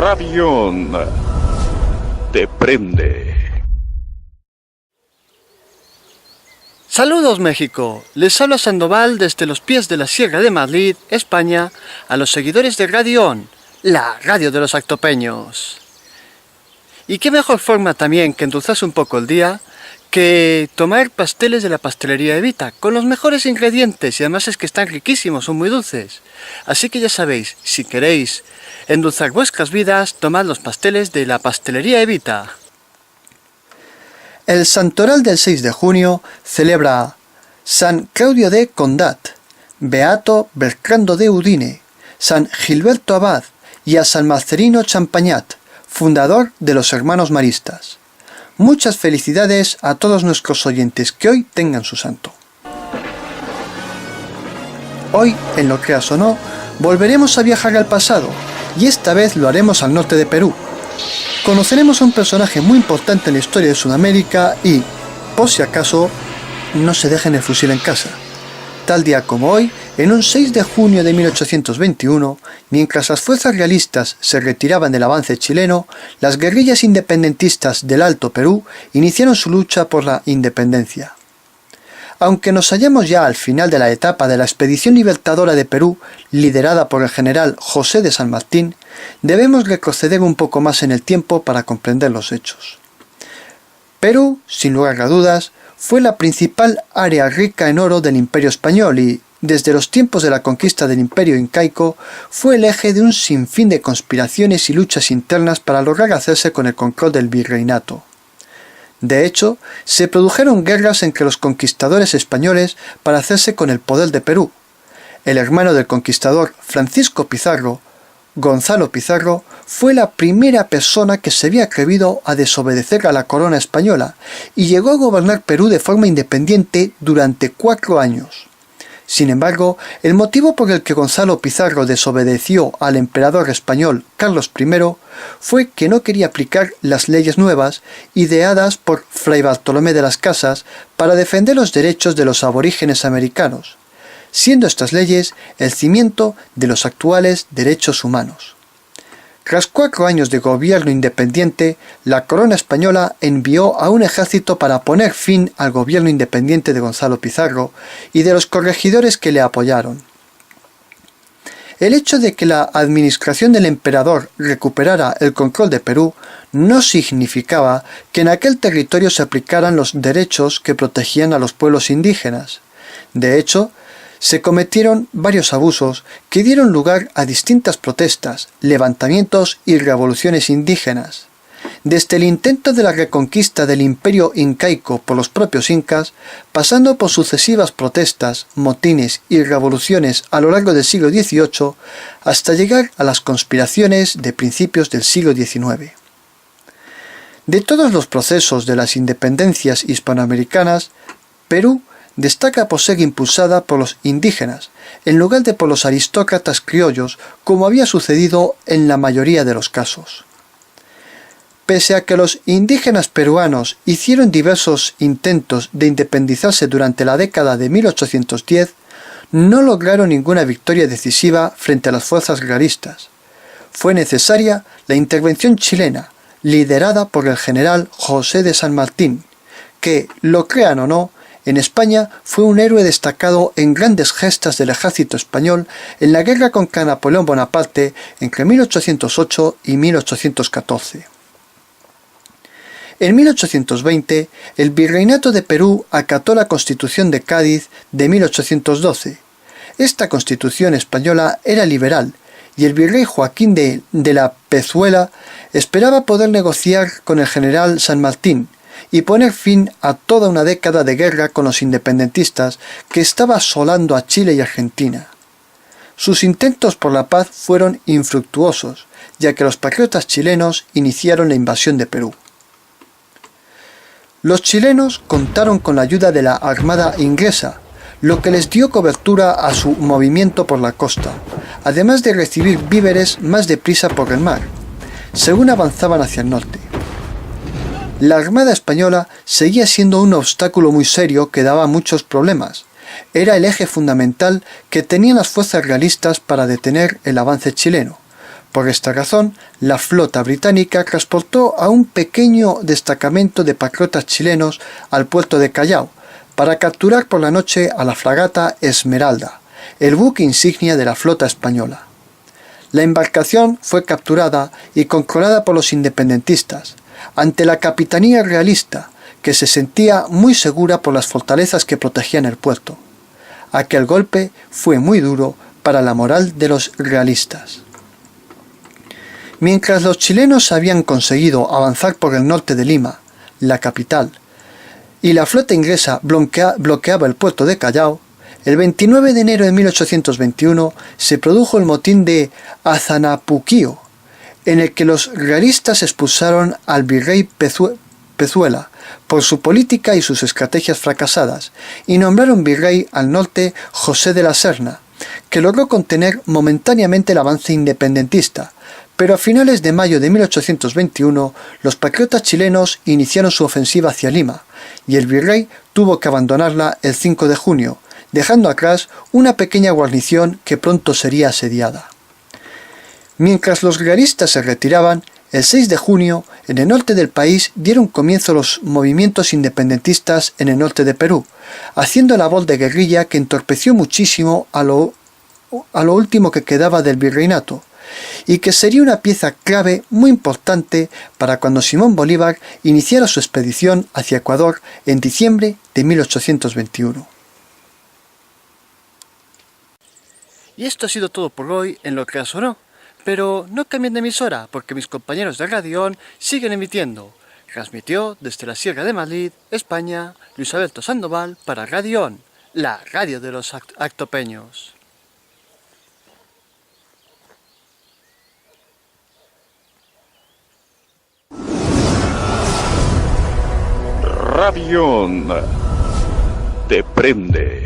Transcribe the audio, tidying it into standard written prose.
Radión te prende. Saludos México, les habla Sandoval desde los pies de la Sierra de Madrid, España, a los seguidores de Radión, la radio de los actopeños. Y qué mejor forma también que endulzarse un poco el día que tomar pasteles de la pastelería Evita, con los mejores ingredientes, y además es que están riquísimos, son muy dulces. Así que ya sabéis, si queréis endulzar vuestras vidas, tomad los pasteles de la pastelería Evita. El santoral del 6 de junio celebra a San Claudio de Condat, Beato Bertrando de Udine, San Gilberto Abad y a San Marcelino Champagnat, fundador de los Hermanos Maristas. Muchas felicidades a todos nuestros oyentes que hoy tengan su santo. Hoy, en Lo Creas o No, volveremos a viajar al pasado, y esta vez lo haremos al norte de Perú. Conoceremos a un personaje muy importante en la historia de Sudamérica y, por si acaso, no se dejen el fusil en casa. Tal día como hoy, en un 6 de junio de 1821, mientras las fuerzas realistas se retiraban del avance chileno, las guerrillas independentistas del Alto Perú iniciaron su lucha por la independencia. Aunque nos hallamos ya al final de la etapa de la expedición libertadora de Perú, liderada por el general José de San Martín, debemos retroceder un poco más en el tiempo para comprender los hechos. Perú, sin lugar a dudas, fue la principal área rica en oro del Imperio Español y, desde los tiempos de la conquista del Imperio Incaico, fue el eje de un sinfín de conspiraciones y luchas internas para lograr hacerse con el control del virreinato. De hecho, se produjeron guerras entre los conquistadores españoles para hacerse con el poder de Perú. El hermano del conquistador Francisco Pizarro, Gonzalo Pizarro, fue la primera persona que se había atrevido a desobedecer a la corona española y llegó a gobernar Perú de forma independiente durante 4 años. Sin embargo, el motivo por el que Gonzalo Pizarro desobedeció al emperador español Carlos I fue que no quería aplicar las leyes nuevas ideadas por Fray Bartolomé de las Casas para defender los derechos de los aborígenes americanos, siendo estas leyes el cimiento de los actuales derechos humanos. Tras 4 años de gobierno independiente, la corona española envió a un ejército para poner fin al gobierno independiente de Gonzalo Pizarro y de los corregidores que le apoyaron. El hecho de que la administración del emperador recuperara el control de Perú no significaba que en aquel territorio se aplicaran los derechos que protegían a los pueblos indígenas. De hecho, se cometieron varios abusos que dieron lugar a distintas protestas, levantamientos y revoluciones indígenas. Desde el intento de la reconquista del Imperio Incaico por los propios incas, pasando por sucesivas protestas, motines y revoluciones a lo largo del siglo XVIII, hasta llegar a las conspiraciones de principios del siglo XIX. De todos los procesos de las independencias hispanoamericanas, Perú destaca por ser impulsada por los indígenas, en lugar de por los aristócratas criollos, como había sucedido en la mayoría de los casos. Pese a que los indígenas peruanos hicieron diversos intentos de independizarse durante la década de 1810, no lograron ninguna victoria decisiva frente a las fuerzas realistas. Fue necesaria la intervención chilena, liderada por el general José de San Martín, que, lo crean o no, en España fue un héroe destacado en grandes gestas del ejército español en la guerra contra Napoleón Bonaparte entre 1808 y 1814. En 1820, el Virreinato de Perú acató la Constitución de Cádiz de 1812. Esta Constitución española era liberal y el virrey Joaquín de la Pezuela esperaba poder negociar con el general San Martín y poner fin a toda una década de guerra con los independentistas que estaba asolando a Chile y Argentina. Sus intentos por la paz fueron infructuosos, ya que los patriotas chilenos iniciaron la invasión de Perú. Los chilenos contaron con la ayuda de la Armada inglesa, lo que les dio cobertura a su movimiento por la costa, además de recibir víveres más deprisa por el mar, según avanzaban hacia el norte. La Armada española seguía siendo un obstáculo muy serio que daba muchos problemas. Era el eje fundamental que tenían las fuerzas realistas para detener el avance chileno, Por esta razón, la flota británica transportó a un pequeño destacamento de patriotas chilenos al puerto de Callao, para capturar por la noche a la fragata Esmeralda, el buque insignia de la flota española. La embarcación fue capturada y controlada por los independentistas, ante la capitanía realista, que se sentía muy segura por las fortalezas que protegían el puerto. Aquel golpe fue muy duro para la moral de los realistas. Mientras los chilenos habían conseguido avanzar por el norte de Lima, la capital, y la flota inglesa bloqueaba el puerto de Callao, el 29 de enero de 1821 se produjo el motín de Azanapuquío, en el que los realistas expulsaron al virrey Pezuela por su política y sus estrategias fracasadas, y nombraron virrey al norte José de la Serna, que logró contener momentáneamente el avance independentista, pero a finales de mayo de 1821 los patriotas chilenos iniciaron su ofensiva hacia Lima, y el virrey tuvo que abandonarla el 5 de junio, dejando atrás una pequeña guarnición que pronto sería asediada. Mientras los realistas se retiraban, el 6 de junio, en el norte del país dieron comienzo los movimientos independentistas en el norte de Perú, haciendo labor de guerrilla que entorpeció muchísimo a lo último que quedaba del virreinato, y que sería una pieza clave muy importante para cuando Simón Bolívar iniciara su expedición hacia Ecuador en diciembre de 1821. Y esto ha sido todo por hoy en Lo Creas o No, pero no cambien de emisora porque mis compañeros de Radión siguen emitiendo. Transmitió desde la Sierra de Madrid, España, Luis Alberto Sandoval para Radión, la radio de los actopeños. Radión te prende.